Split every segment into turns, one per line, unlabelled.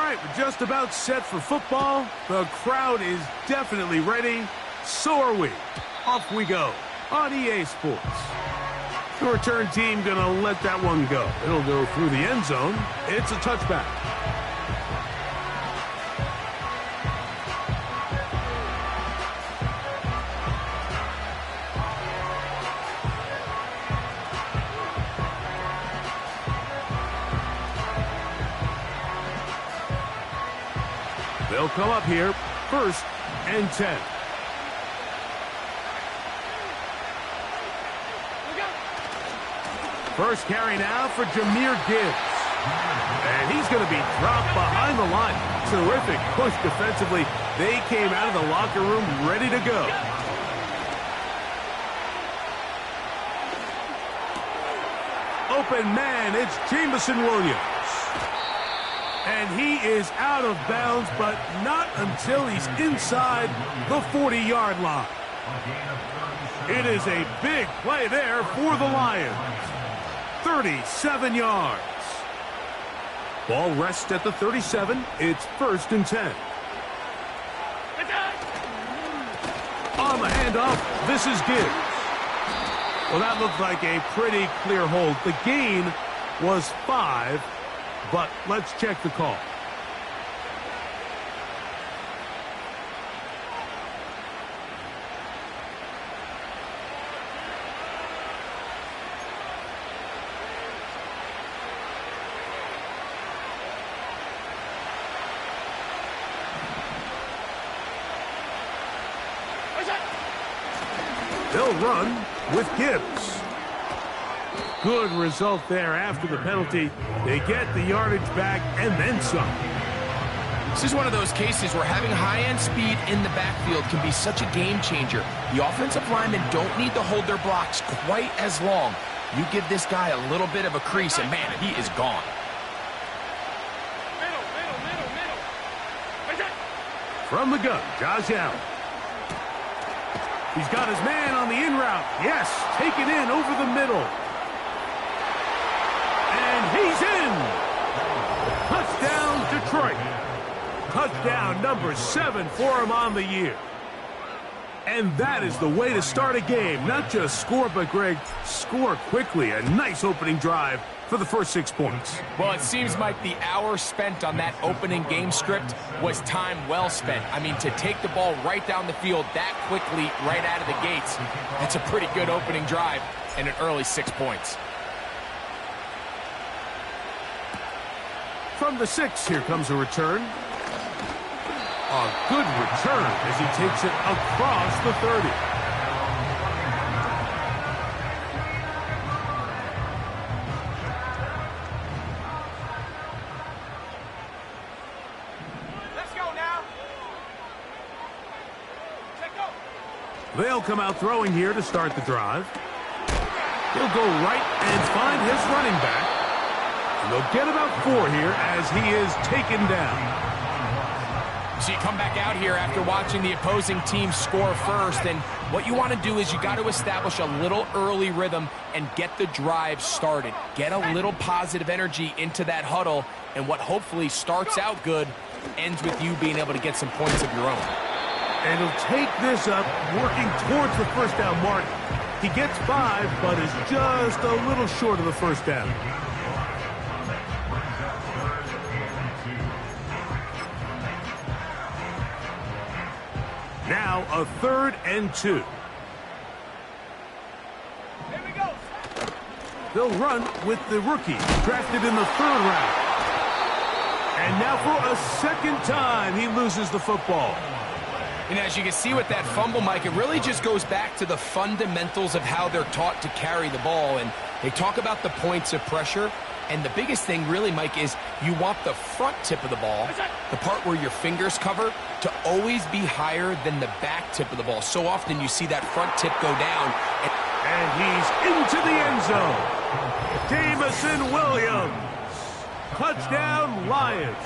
right, we're just about set for football. The crowd is definitely ready. So are we. Off we go on EA Sports. The return team going to let that one go. It'll go through the end zone. It's a touchback. They'll come up here, 1st and 10. First carry now for Jahmyr Gibbs. And he's going to be dropped behind the line. Terrific push defensively. They came out of the locker room ready to go. Open man, it's Jameson Williams. And he is out of bounds, but not until he's inside the 40-yard line. It is a big play there for the Lions. 37 yards. Ball rests at the 37. It's 1st and 10. On the handoff, this is Gibbs. Well, that looked like a pretty clear hold. The gain was 5. But let's check the call. They'll run with Gibbs. Good result there after the penalty. They get the yardage back and then some.
This is one of those cases where having high-end speed in the backfield can be such a game changer. The offensive linemen don't need to hold their blocks quite as long. You give this guy a little bit of a crease, and man, he is gone.
From the gun, Josh Allen. He's got his man on the in route. Yes, taken in over the middle. He's in. Touchdown, Detroit. Touchdown number 7 for him on the year. And that is the way to start a game. Not just score, but, Greg, score quickly. A nice opening drive for the first 6 points.
Well, it seems like the hour spent on that opening game script was time well spent. I mean, to take the ball right down the field that quickly right out of the gates, that's a pretty good opening drive and an early 6 points.
From the 6, here comes a return. A good return as he takes it across the 30.
Let's go now. Let's go.
They'll come out throwing here to start the drive. He'll go right and find his running back. They'll get about 4 here as he is taken down.
So you come back out here after watching the opposing team score first, and what you want to do is you got to establish a little early rhythm and get the drive started. Get a little positive energy into that huddle, and what hopefully starts out good ends with you being able to get some points of your own.
And he'll take this up, working towards the first down mark. He gets 5, but is just a little short of the first down. Now a 3rd and 2.
Here we go.
They'll run with the rookie, drafted in the 3rd round. And now for a 2nd time, he loses the football.
And as you can see with that fumble, Mike, it really just goes back to the fundamentals of how they're taught to carry the ball. And they talk about the points of pressure. And the biggest thing really, Mike, is you want the front tip of the ball, the part where your fingers cover, to always be higher than the back tip of the ball. So often you see that front tip go down.
And he's into the end zone. Jameson Williams. Touchdown, Lions.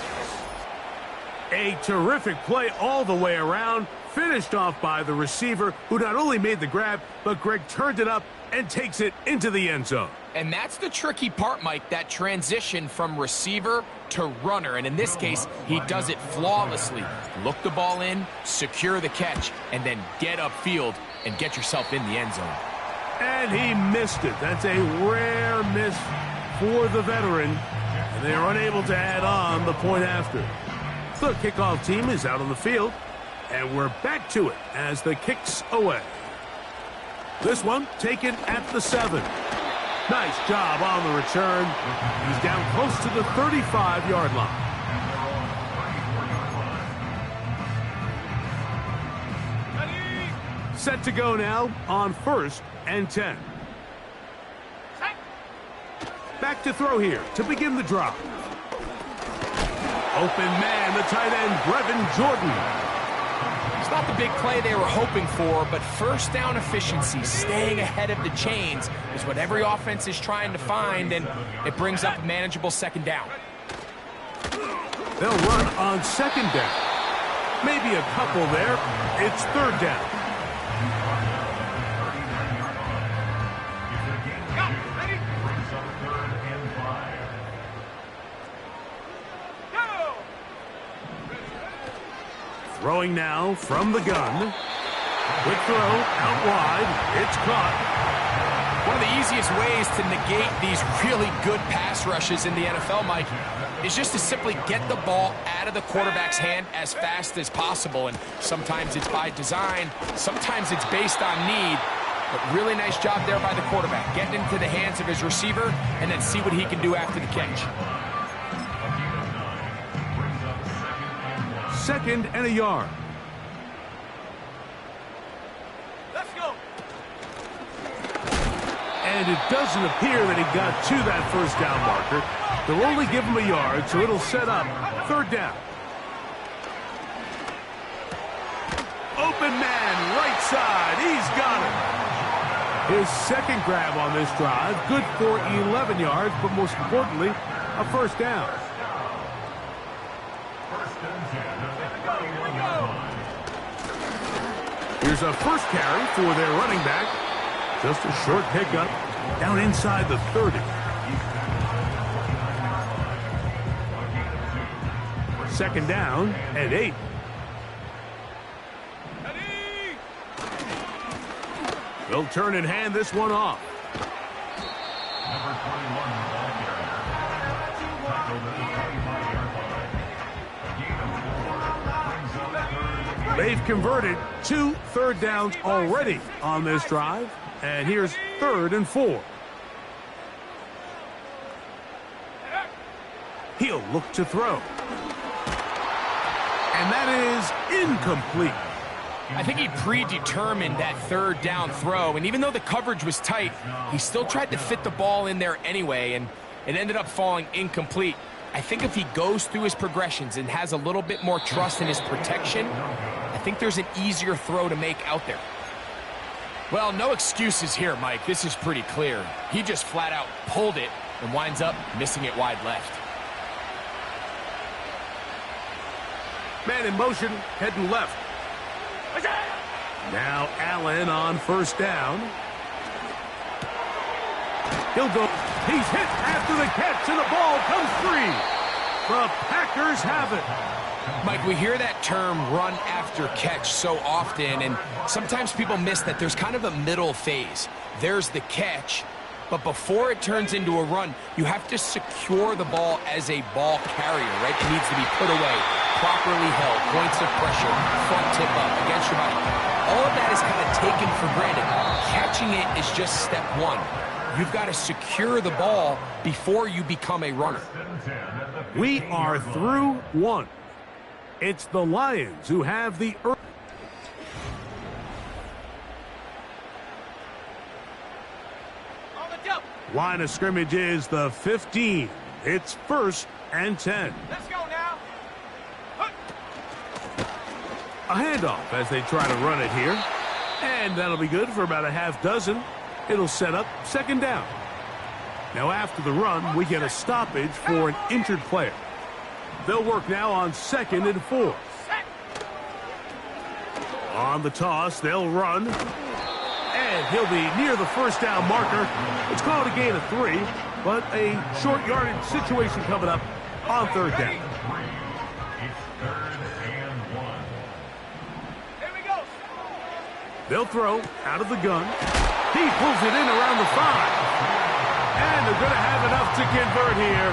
A terrific play all the way around, finished off by the receiver, who not only made the grab, but Greg turned it up and takes it into the end zone.
And that's the tricky part, Mike, that transition from receiver to runner. And in this case, he does it flawlessly. Look the ball in, secure the catch, and then get upfield and get yourself in the end zone.
And he missed it. That's a rare miss for the veteran. And they are unable to add on the point after. The kickoff team is out on the field. And we're back to it as the kick's away. This one taken at the 7. Nice job on the return. He's down close to the 35-yard line. Set to go now on 1st and 10. Back to throw here to begin the drive. Open man, the tight end, Brevin Jordan.
It's not the big play they were hoping for, but first down efficiency, staying ahead of the chains, is what every offense is trying to find, and it brings up a manageable second down.
They'll run on 2nd down. Maybe a couple there. It's 3rd down. Throwing now from the gun. Quick throw out wide. It's caught.
One of the easiest ways to negate these really good pass rushes in the NFL, Mike, is just to simply get the ball out of the quarterback's hand as fast as possible. And sometimes it's by design, sometimes it's based on need. But really nice job there by the quarterback, getting into the hands of his receiver and then see what he can do after the catch.
2nd and a yard.
Let's go.
And it doesn't appear that he got to that 1st down marker. They'll only give him a yard, so it'll set up 3rd down. Open man, right side. He's got it. His 2nd grab on this drive, good for 11 yards, but most importantly, a 1st down. Here's a first carry for their running back. Just a short pickup down inside the 30. 2nd down and 8. They'll turn and hand this one off. They've converted 2 3rd downs already on this drive. And here's 3rd and 4. He'll look to throw. And that is incomplete.
I think he predetermined that 3rd down throw, and even though the coverage was tight, he still tried to fit the ball in there anyway, and it ended up falling incomplete. I think if he goes through his progressions and has a little bit more trust in his protection, I think there's an easier throw to make out there. Well, no excuses here, Mike. This is pretty clear. He just flat out pulled it and winds up missing it wide left.
Man in motion, heading left. Now Allen on 1st down. He'll go. He's hit after the catch, and the ball comes free. The Packers have it.
Mike, we hear that term run after catch so often, and sometimes people miss that there's kind of a middle phase. There's the catch, but before it turns into a run, you have to secure the ball as a ball carrier, right? It needs to be put away, properly held, points of pressure, front tip up against your body. All of that is kind of taken for granted. Catching it is just step one. You've got to secure the ball before you become a runner.
We are through 1. It's the Lions who have the early. Line of scrimmage is the 15. It's 1st and 10.
Let's go now.
A handoff as they try to run it here. And that'll be good for about a half dozen. It'll set up 2nd down. Now after the run, we get a stoppage for an injured player. They'll work now on 2nd and 4. On the toss, they'll run. And he'll be near the first down marker. It's called a gain of 3, but a short yardage situation coming up on 3rd down. They'll throw out of the gun. He pulls it in around the 5. And they're going to have enough to convert here.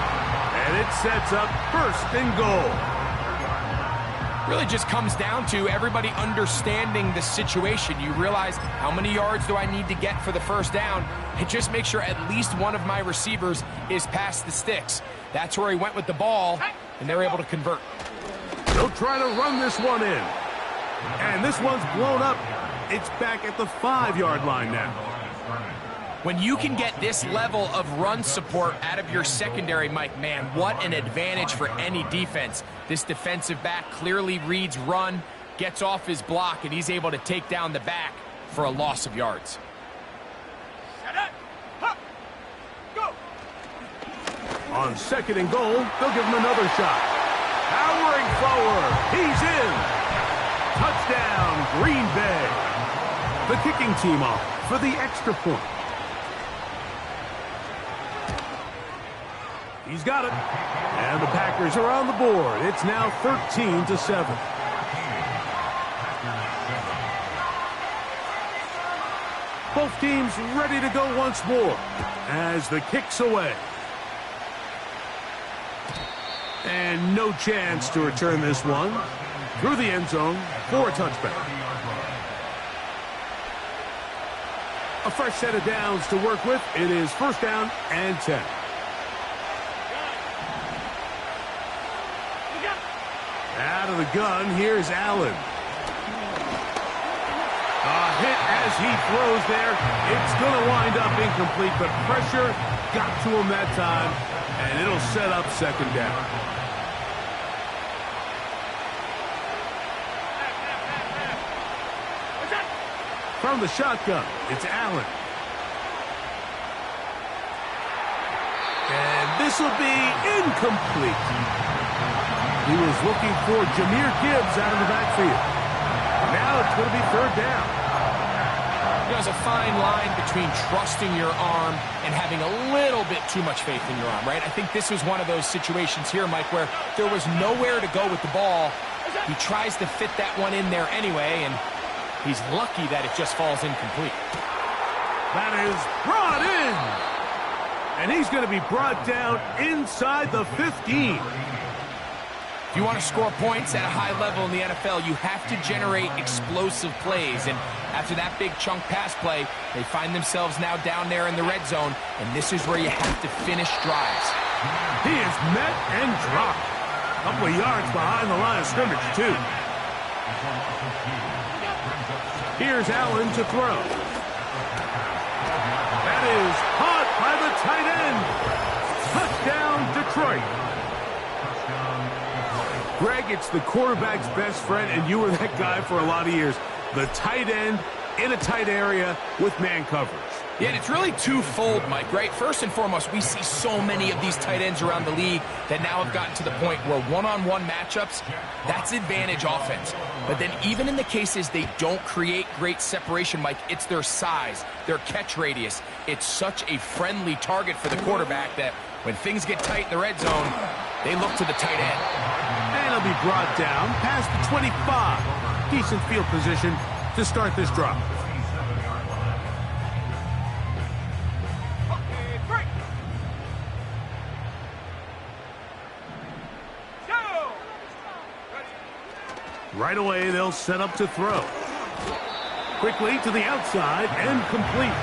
And it sets up 1st and goal.
Really just comes down to everybody understanding the situation. You realize how many yards do I need to get for the 1st down, and just make sure at least one of my receivers is past the sticks. That's where he went with the ball, and they're able to convert.
They'll try to run this one in. And this one's blown up. It's back at the 5-yard line now.
When you can get this level of run support out of your secondary, Mike, man, what an advantage for any defense. This defensive back clearly reads run, gets off his block, and he's able to take down the back for a loss of yards.
On 2nd and goal, they'll give him another shot. Powering forward, he's in. Touchdown, Green Bay. The kicking team off for the extra point. He's got it. And the Packers are on the board. It's now 13-7. Both teams ready to go once more as the kick's away. And no chance to return this one through the end zone for a touchback. A fresh set of downs to work with. It is 1st down and 10. Out of the gun, here's Allen. A hit as he throws there. It's going to wind up incomplete, but pressure got to him that time, and it'll set up 2nd down. From the shotgun, it's Allen. And this will be incomplete. He was looking for Jahmyr Gibbs out of the backfield. Now it's going to be 3rd down.
There's a fine line between trusting your arm and having a little bit too much faith in your arm, right? I think this was one of those situations here, Mike, where there was nowhere to go with the ball. He tries to fit that one in there anyway, and he's lucky that it just falls incomplete.
That is brought in. And he's going to be brought down inside the 15.
If you want to score points at a high level in the NFL, you have to generate explosive plays. And after that big chunk pass play, they find themselves now down there in the red zone, and this is where you have to finish drives.
He is met and dropped. A couple of yards behind the line of scrimmage, too. Here's Allen to throw. That is caught by the tight end. Touchdown, Detroit. Greg, it's the quarterback's best friend, and you were that guy for a lot of years. The tight end in a tight area with man coverage.
Yeah, and it's really twofold, Mike, right? First and foremost, we see so many of these tight ends around the league that now have gotten to the point where one-on-one matchups, that's advantage offense. But then even in the cases they don't create great separation, Mike, it's their size, their catch radius. It's such a friendly target for the quarterback that when things get tight in the red zone, they look to the tight end.
And he'll be brought down past the 25. Decent field position to start this drive. Right away, they'll set up to throw. Quickly to the outside and complete.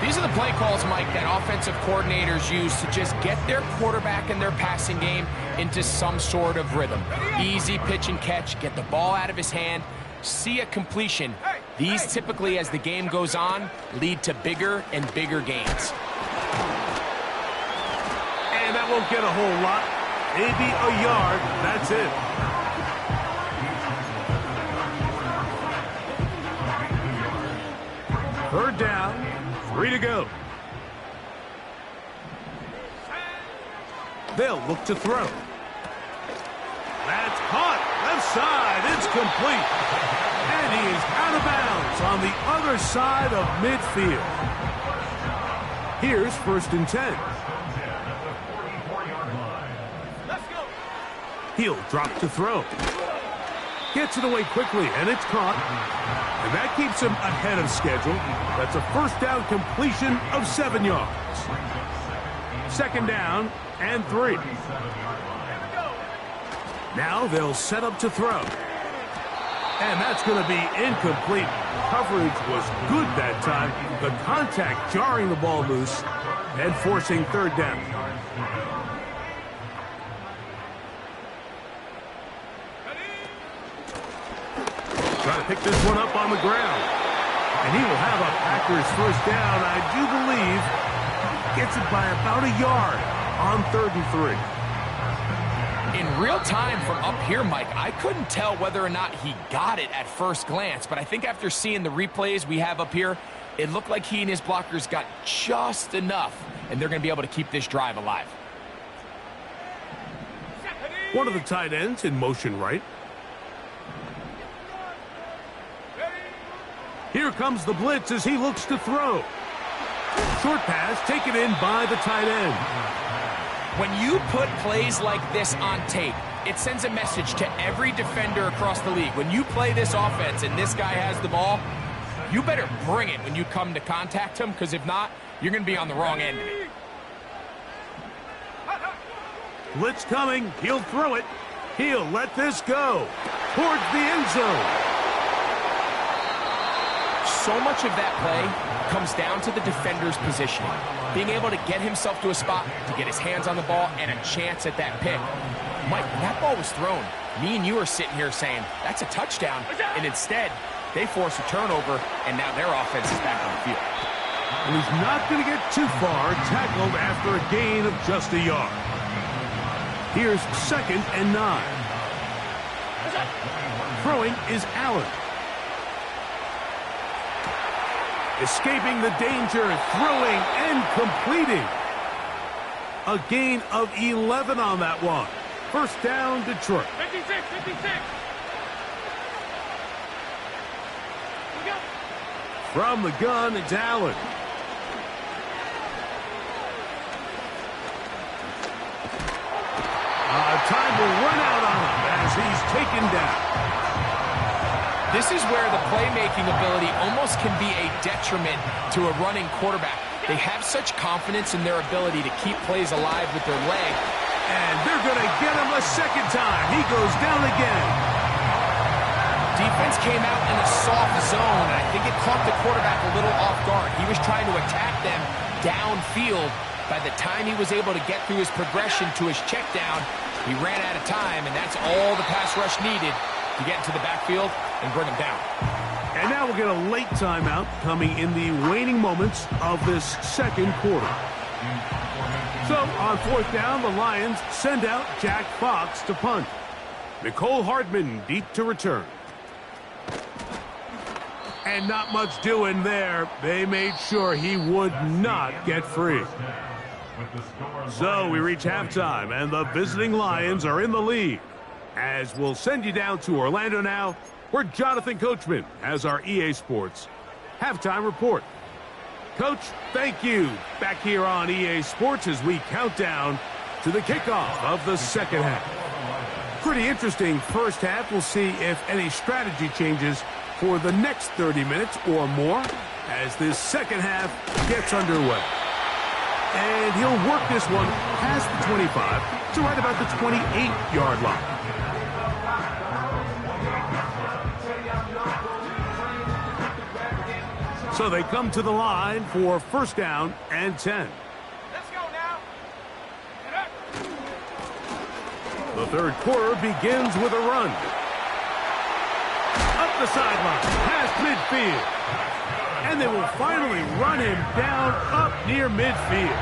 These are the play calls, Mike, that offensive coordinators use to just get their quarterback and their passing game into some sort of rhythm. Easy pitch and catch, get the ball out of his hand, see a completion. These typically, as the game goes on, lead to bigger and bigger gains.
And that won't get a whole lot. Maybe a yard. That's it. Third down, 3 to go. They'll look to throw. left side. It's complete. And he is out of bounds on the other side of midfield. Here's 1st and 10. He'll drop to throw. Gets it away quickly, and it's caught. And that keeps him ahead of schedule. That's a 1st down completion of 7 yards. 2nd down and 3. Now they'll set up to throw. And that's going to be incomplete. Coverage was good that time. The contact jarring the ball loose and forcing 3rd down. Try to pick this one up on the ground. And he will have a Packers 1st down, I do believe. Gets it by about a yard on 3rd and 3.
In real time from up here, Mike, I couldn't tell whether or not he got it at first glance, but I think after seeing the replays we have up here, it looked like he and his blockers got just enough, and they're going to be able to keep this drive alive.
One of the tight ends in motion right. Here comes the blitz as he looks to throw. Short pass taken in by the tight end.
When you put plays like this on tape, it sends a message to every defender across the league. When you play this offense and this guy has the ball, you better bring it when you come to contact him, because if not, you're going to be on the wrong end of it.
Blitz coming. He'll throw it. He'll let this go towards the end zone.
So much of that play comes down to the defender's positioning. Being able to get himself to a spot, to get his hands on the ball, and a chance at that pick. Mike, when that ball was thrown, me and you are sitting here saying, that's a touchdown. And instead, they force a turnover, and now their offense is back on the field.
And he's not going to get too far, tackled after a gain of just a yard. Here's 2nd and 9. Throwing is Allen. Escaping the danger, throwing and completing. A gain of 11 on that one. 1st down, Detroit.
56.
From the gun, it's Allen. Time will run out on him as he's taken down.
This is where the playmaking ability almost can be a detriment to a running quarterback. They have such confidence in their ability to keep plays alive with their leg.
And they're going to get him a 2nd time. He goes down again.
Defense came out in a soft zone, and I think it caught the quarterback a little off guard. He was trying to attack them downfield. By the time he was able to get through his progression to his check down, he ran out of time, and that's all the pass rush needed to get into the backfield and bring him down.
And now we'll get a late timeout coming in the waning moments of this 2nd quarter. So on 4th down, the Lions send out Jack Fox to punt. Nicole Hardman deep to return. And not much doing there. They made sure he would not get free. So we reach halftime, and the visiting Lions are in the lead. As we'll send you down to Orlando now, where Jonathan Coachman has our EA Sports halftime report. Coach, thank you. Back here on EA Sports as we count down to the kickoff of the 2nd half. Pretty interesting 1st half. We'll see if any strategy changes for the next 30 minutes or more as this 2nd half gets underway. And he'll work this one past the 25 to right about the 28-yard line. So they come to the line for 1st down and 10.
Let's go now.
The 3rd quarter begins with a run. Up the sideline, past midfield. And they will finally run him down up near midfield.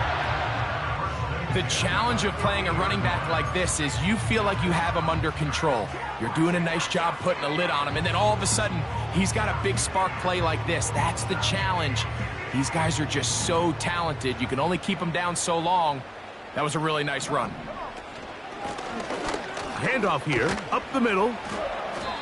The challenge of playing a running back like this is you feel like you have him under control. You're doing a nice job putting a lid on him, and then all of a sudden, he's got a big spark play like this. That's the challenge. These guys are just so talented. You can only keep them down so long. That was a really nice run.
Handoff here, up the middle.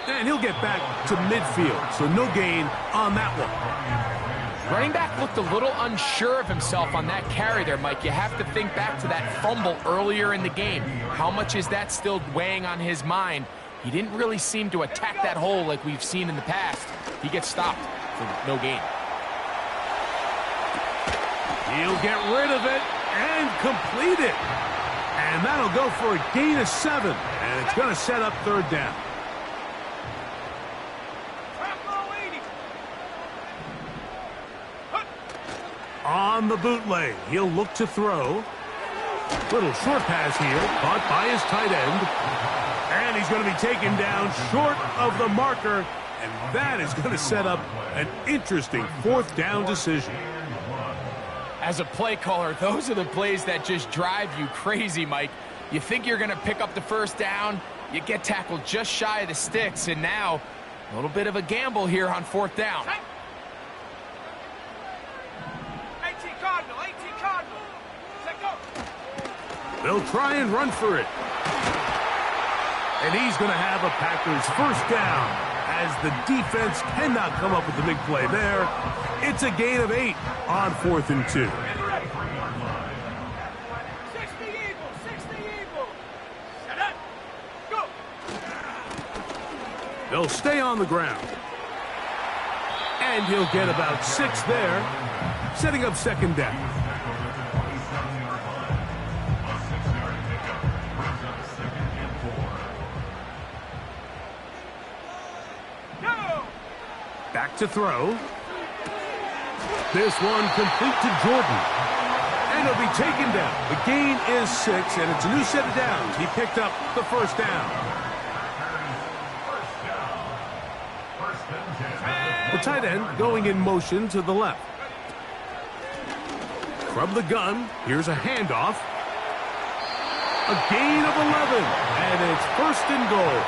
And he'll get back to midfield, so no gain on that one.
Running back looked a little unsure of himself on that carry there, Mike. You have to think back to that fumble earlier in the game. How much is that still weighing on his mind? He didn't really seem to attack that hole like we've seen in the past. He gets stopped for no gain.
He'll get rid of it and complete it. And that'll go for a gain of 7. And it's going to set up third down. On the bootleg, he'll look to throw. Little short pass here, caught by his tight end. And he's going to be taken down short of the marker. And that is going to set up an interesting fourth down decision.
As a play caller, those are the plays that just drive you crazy, Mike. You think you're going to pick up the first down, you get tackled just shy of the sticks, and now a little bit of a gamble here on fourth down.
18 Cardinal. Set go.
They'll try and run for it. And he's going to have a Packers first down as the defense cannot come up with the big play there. It's a gain of 8 on 4th and 2.
60 Eagles. Set up. Go.
They'll stay on the ground. And he'll get about 6 there, setting up second down. Back to throw. This one complete to Jordan. And he'll be taken down. The gain is 6, and it's a new set of downs. He picked up the first down. The tight end going in motion to the left. From the gun, here's a handoff. A gain of 11, and it's first and goal.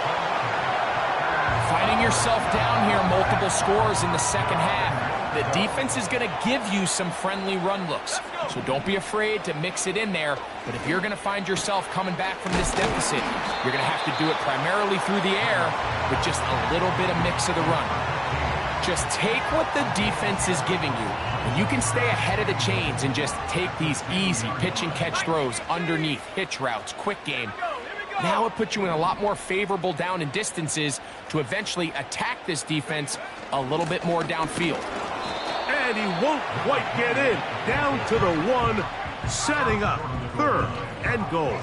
Finding yourself down here, multiple scores in the second half. The defense is going to give you some friendly run looks, so don't be afraid to mix it in there. But if you're going to find yourself coming back from this deficit, you're going to have to do it primarily through the air with just a little bit of mix of the run. Just take what the defense is giving you, and you can stay ahead of the chains and just take these easy pitch and catch throws underneath, hitch routes, quick game. Now it puts you in a lot more favorable down and distances to eventually attack this defense a little bit more downfield.
And he won't quite get in. Down to the 1, setting up third and goal.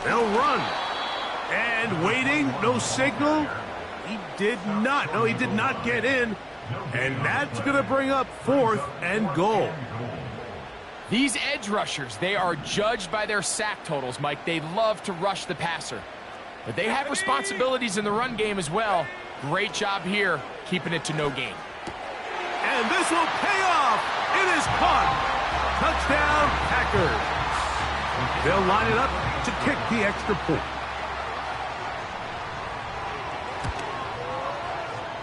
They'll run. And waiting, no signal. He did not. No, he did not get in. And that's going to bring up 4th and goal.
These edge rushers, they are judged by their sack totals, Mike. They love to rush the passer. But they have responsibilities in the run game as well. Great job here, keeping it to no gain.
And this will pay off. It is caught. Touchdown, Packers. They'll line it up to kick the extra point.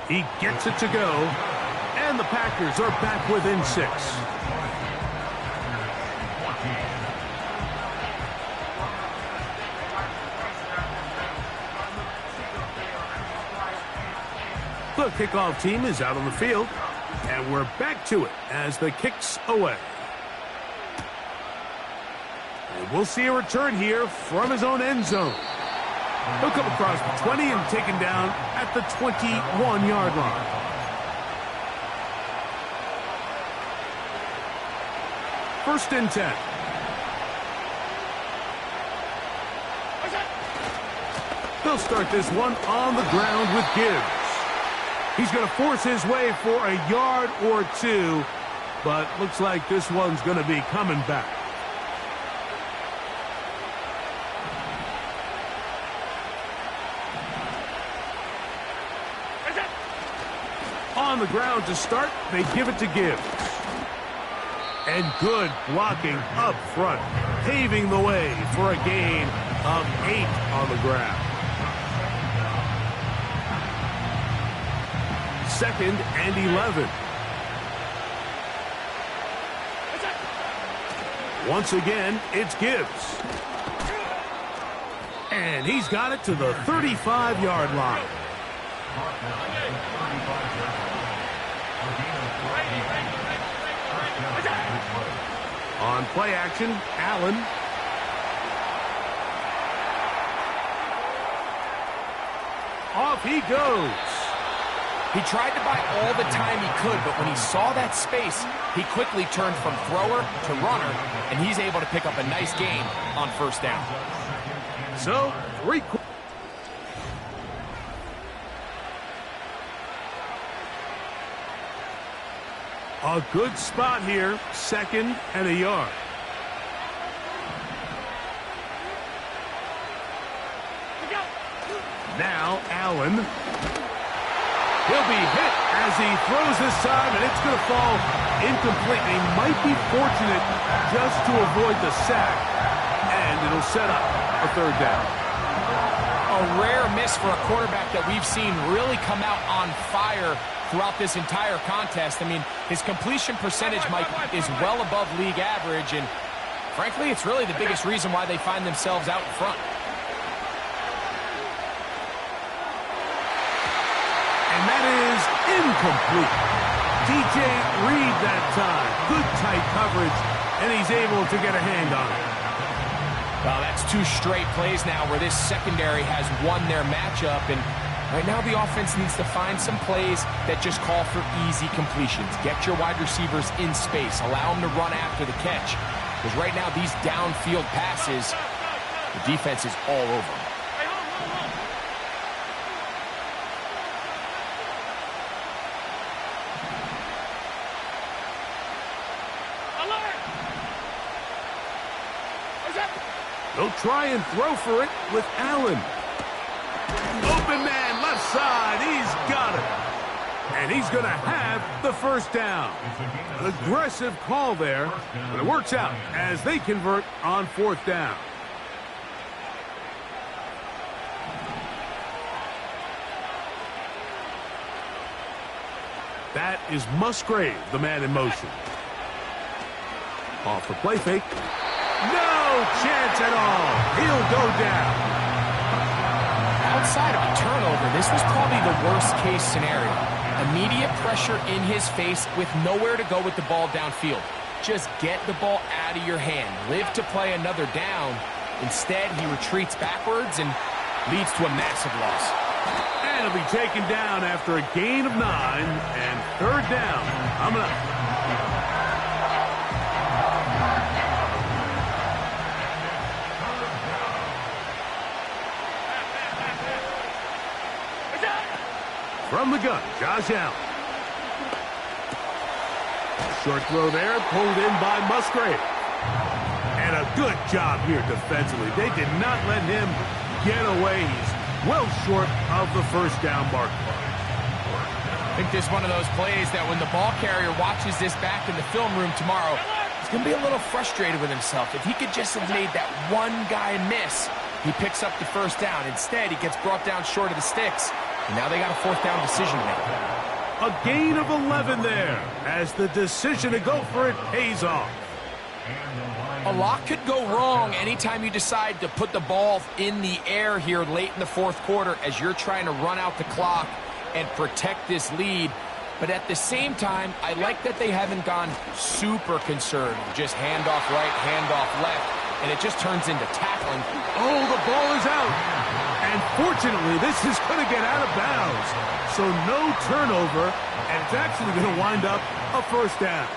He gets it to go, and the Packers are back within 6. The kickoff team is out on the field, and we're back to it as the kick's away. And we'll see a return here from his own end zone. He'll come across the 20 and taken down at the 21-yard line. First and 10. They'll start this one on the ground with Gibbs. He's going to force his way for a yard or 2, but looks like this one's going to be coming back. On the ground to start, they give it to Gibbs. And good blocking up front, paving the way for a gain of 8 on the ground. 2nd and 11. Once again, it's Gibbs. And he's got it to the 35-yard line. On play action, Allen. Off he goes.
He tried to buy all the time he could, but when he saw that space, he quickly turned from thrower to runner, and he's able to pick up a nice gain on first down.
So, a good spot here, 2nd and a yard. Now, Allen. He'll be hit as he throws this time, and it's going to fall incomplete. He might be fortunate just to avoid the sack, and it'll set up a 3rd down.
A rare miss for a quarterback that we've seen really come out on fire throughout this entire contest. I mean, his completion percentage, Mike, is well above league average, and frankly, it's really the biggest reason why they find themselves out in front.
And that is incomplete. DJ Reed that time. Good tight coverage, and he's able to get a hand on it.
Well, that's 2 straight plays now where this secondary has won their matchup, and right now the offense needs to find some plays that just call for easy completions. Get your wide receivers in space. Allow them to run after the catch. Because right now these downfield passes, the defense is all over them.
They'll try and throw for it with Allen. Open man, left side. He's got it. And he's going to have the first down. An aggressive call there, but it works out as they convert on 4th down. That is Musgrave, the man in motion. Off the play fake. No chance at all. He'll go down.
Outside of a turnover, this was probably the worst-case scenario. Immediate pressure in his face with nowhere to go with the ball downfield. Just get the ball out of your hand. Live to play another down. Instead, he retreats backwards and leads to a massive loss.
And he'll be taken down after a gain of 9 and 3rd down. Coming up. From the gun, Josh Allen. Short throw there, pulled in by Musgrave. And a good job here defensively. They did not let him get away. He's well short of the first down mark.
I think this is one of those plays that when the ball carrier watches this back in the film room tomorrow, he's going to be a little frustrated with himself. If he could just have made that one guy miss, he picks up the first down. Instead, he gets brought down short of the sticks. And now they got a 4th down decision to make.
A gain of 11 there as the decision to go for it pays off.
A lot could go wrong anytime you decide to put the ball in the air here late in the 4th quarter as you're trying to run out the clock and protect this lead. But at the same time, I like that they haven't gone super conservative. Just handoff right, handoff left. And it just turns into tackling.
Oh, the ball is out. And fortunately, this is going to get out of bounds. So no turnover, and it's actually going to wind up a 1st down.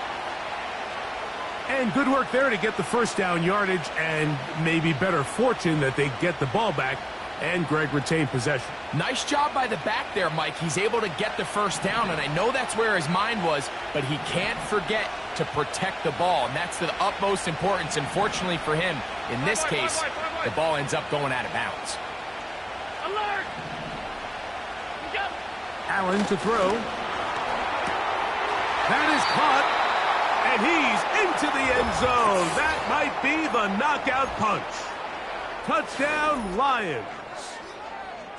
And good work there to get the first down yardage, and maybe better fortune that they get the ball back and Greg retained possession.
Nice job by the back there, Mike. He's able to get the first down, and I know that's where his mind was, but he can't forget to protect the ball, and that's the utmost importance. And fortunately for him, in this case, the ball ends up going out of bounds.
Alert!
Allen to throw. That is caught, and he's into the end zone. That might be the knockout punch. Touchdown, Lions.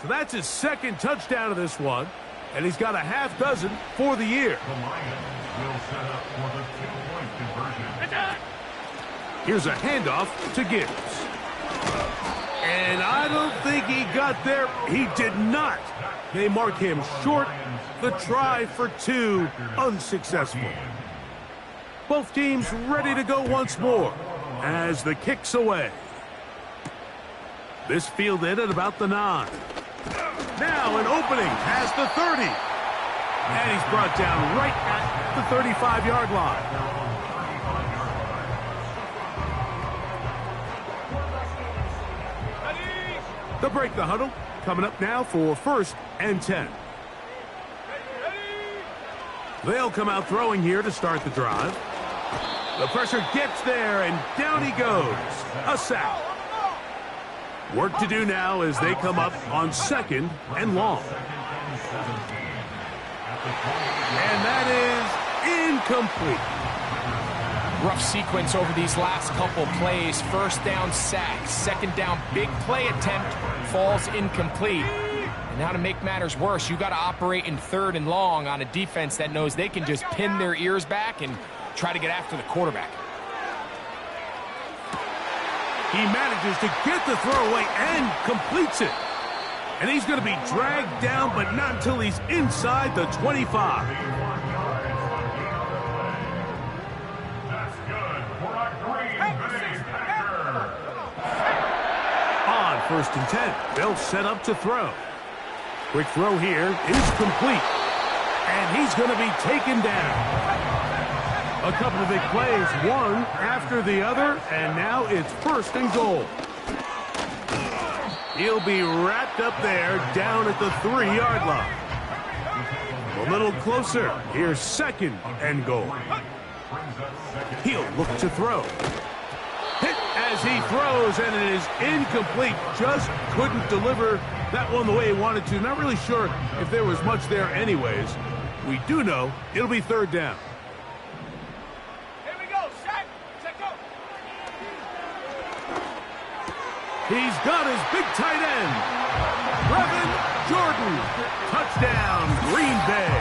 So that's his 2nd touchdown of this one. And he's got a half dozen for the year.
The Lions will set up for the two-point conversion.
Here's a handoff to Gibbs. And I don't think he got there. He did not. They mark him short. The try for two, unsuccessful. Both teams ready to go once more as the kick's away. This fielded at about the 9. Now an opening past the 30. And he's brought down right at the 35-yard line. They'll break the huddle. Coming up now for 1st and 10. They'll come out throwing here to start the drive. The pressure gets there, and down he goes. A sack. Work to do now as they come up on 2nd and long. And that is incomplete.
Rough sequence over these last couple plays. 1st down sack, 2nd down big play attempt, falls incomplete. And now to make matters worse, you got to operate in 3rd and long on a defense that knows they can just pin their ears back and try to get after the quarterback.
He manages to get the throw away and completes it. And he's going to be dragged down, but not until he's inside the 25. On 1st and 10, they'll set up to throw. Quick throw here is complete. And he's going to be taken down. A couple of big plays, one after the other, and now it's 1st and goal. He'll be wrapped up there down at the 3-yard line. A little closer. Here's 2nd and goal. He'll look to throw. Hit as he throws, and it is incomplete. Just couldn't deliver that one the way he wanted to. Not really sure if there was much there anyways. We do know it'll be 3rd down.
Here we go. Set, go.
He's got his big tight end. Brevin Jordan. Touchdown, Green Bay.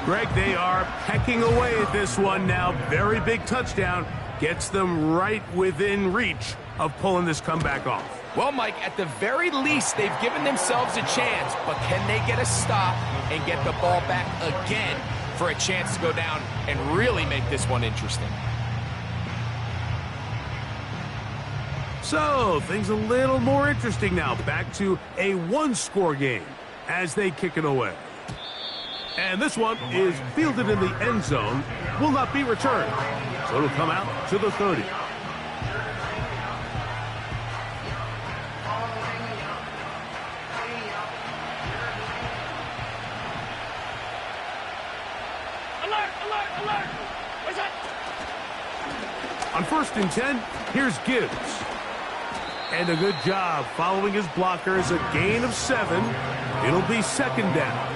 Greg, they are pecking away at this one now. Very big touchdown. Gets them right within reach of pulling this comeback off.
Well, Mike, at the very least, they've given themselves a chance, but can they get a stop and get the ball back again for a chance to go down and really make this one interesting?
So, things a little more interesting now. Back to a one-score game as they kick it away. And this one is fielded in the end zone, will not be returned. So it'll come out to the 30.
Alert, alert, alert. What's that?
On 1st and 10, here's Gibbs. And a good job following his blockers, a gain of 7. It'll be 2nd down.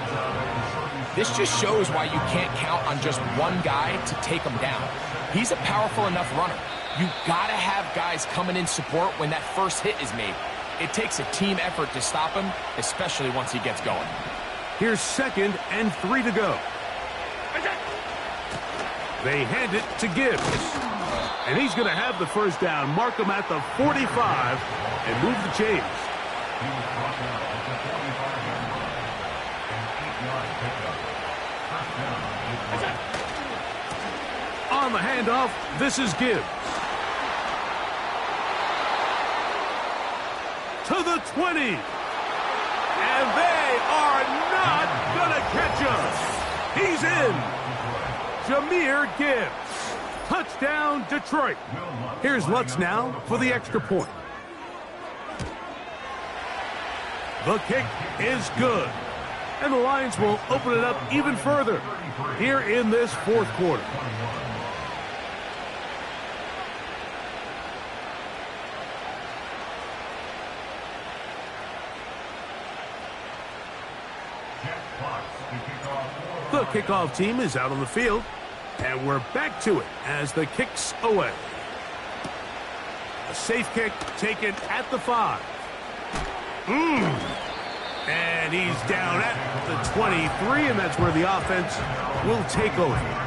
This just shows why you can't count on just one guy to take him down. He's a powerful enough runner. You got to have guys coming in support when that first hit is made. It takes a team effort to stop him, especially once he gets going.
Here's 2nd and 3 to go. They hand it to Gibbs. And he's going to have the 1st down, mark him at the 45, and move the chains. On the handoff, this is Gibbs. To the 20. And they are not going to catch him. He's in. Jahmyr Gibbs. Touchdown, Detroit. Here's Lutz now for the extra point. The kick is good. And the Lions will open it up even further here in this 4th quarter. The kickoff team is out on the field, and we're back to it as the kick's away. A safe kick taken at the 5. And he's down at the 23, and that's where the offense will take over.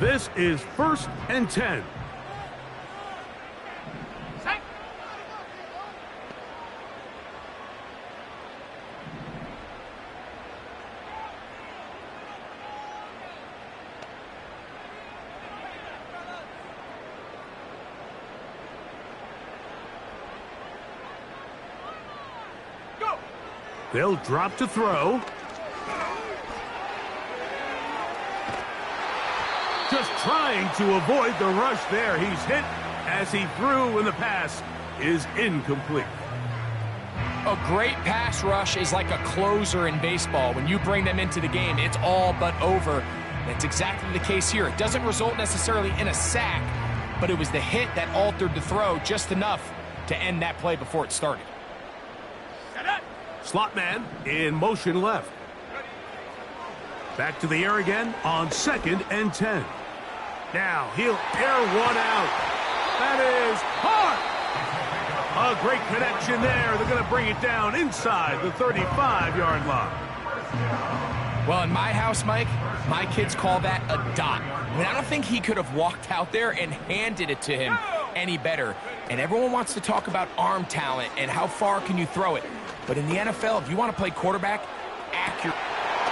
This is 1st and 10. They'll drop to throw. Just trying to avoid the rush there. He's hit as he threw, and the pass is incomplete.
A great pass rush is like a closer in baseball. When you bring them into the game, it's all but over. That's exactly the case here. It doesn't result necessarily in a sack, but it was the hit that altered the throw just enough to end that play before it started.
Slot man in motion left. Back to the air again on 2nd and 10. Now he'll air one out. That is hard. A great connection there. They're going to bring it down inside the 35-yard line.
Well, in my house, Mike, my kids call that a dot. I mean, I don't think he could have walked out there and handed it to him any better. And everyone wants to talk about arm talent and how far can you throw it. But in the NFL, if you want to play quarterback, accurate.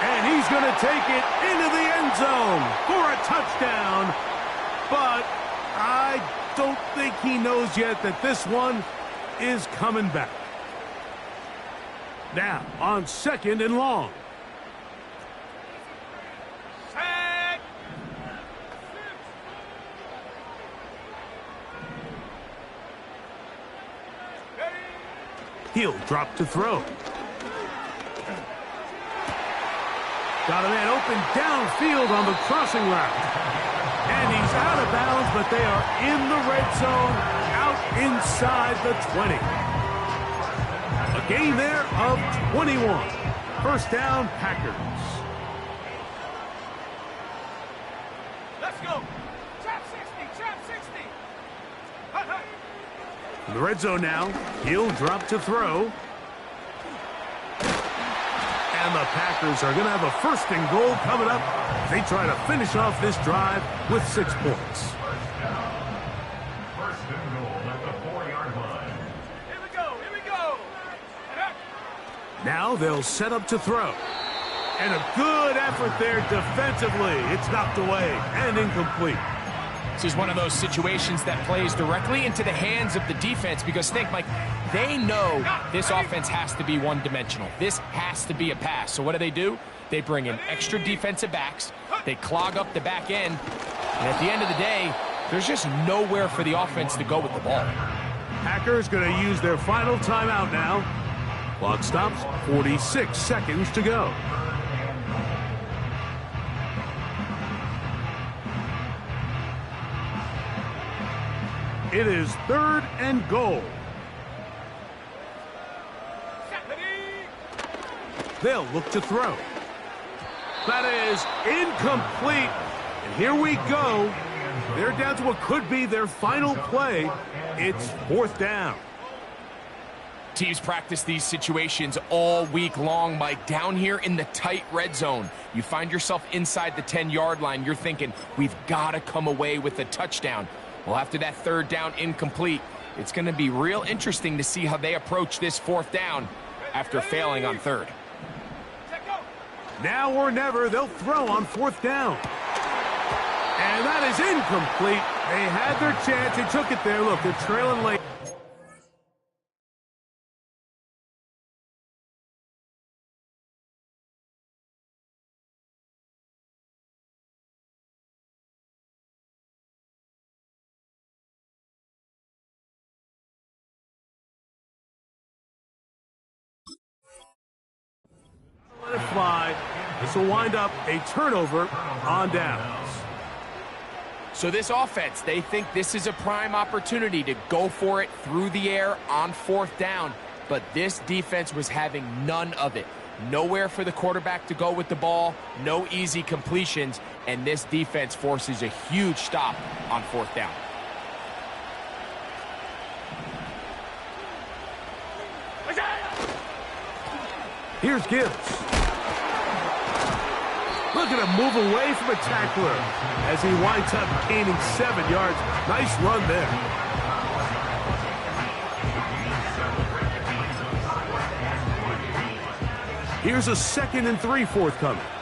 And he's going to take it into the end zone for a touchdown. But I don't think he knows yet that this one is coming back. Now on 2nd and long. He'll drop to throw. Got a man open downfield on the crossing route. And he's out of bounds, but they are in the red zone, out inside the 20. A gain there of 21. First down, Packers.
Let's go. Trap 60, trap 60.
In the red zone now, he'll drop to throw. And the Packers are going to have a 1st and goal coming up. They try to finish off this drive with 6 points.
First and goal at the 4-yard line.
Here we go, here we go.
Now they'll set up to throw. And a good effort there defensively. It's knocked away and incomplete.
This is one of those situations that plays directly into the hands of the defense because think, Mike, they know this offense has to be one-dimensional. This has to be a pass. So what do? They bring in extra defensive backs. They clog up the back end. And at the end of the day, there's just nowhere for the offense to go with the ball.
Packers going to use their final timeout now. Clock stops, 46 seconds to go. It is 3rd and goal. They'll look to throw. That is incomplete. And here we go. They're down to what could be their final play. It's 4th down.
Teams practice these situations all week long, Mike. Down here in the tight red zone, you find yourself inside the 10-yard line. You're thinking, we've got to come away with a touchdown. Well, after that 3rd down incomplete, it's going to be real interesting to see how they approach this 4th down after failing on 3rd.
Now or never, they'll throw on 4th down. And that is incomplete. They had their chance. They took it there. Look, they're trailing late. Let it fly. This will wind up a turnover on downs.
So this offense, they think this is a prime opportunity to go for it through the air on 4th down. But this defense was having none of it. Nowhere for the quarterback to go with the ball, no easy completions, and this defense forces a huge stop on 4th down.
Here's Gibbs. Look at him move away from a tackler as he winds up gaining 7 yards. Nice run there. Here's a 2nd and 3 forthcoming.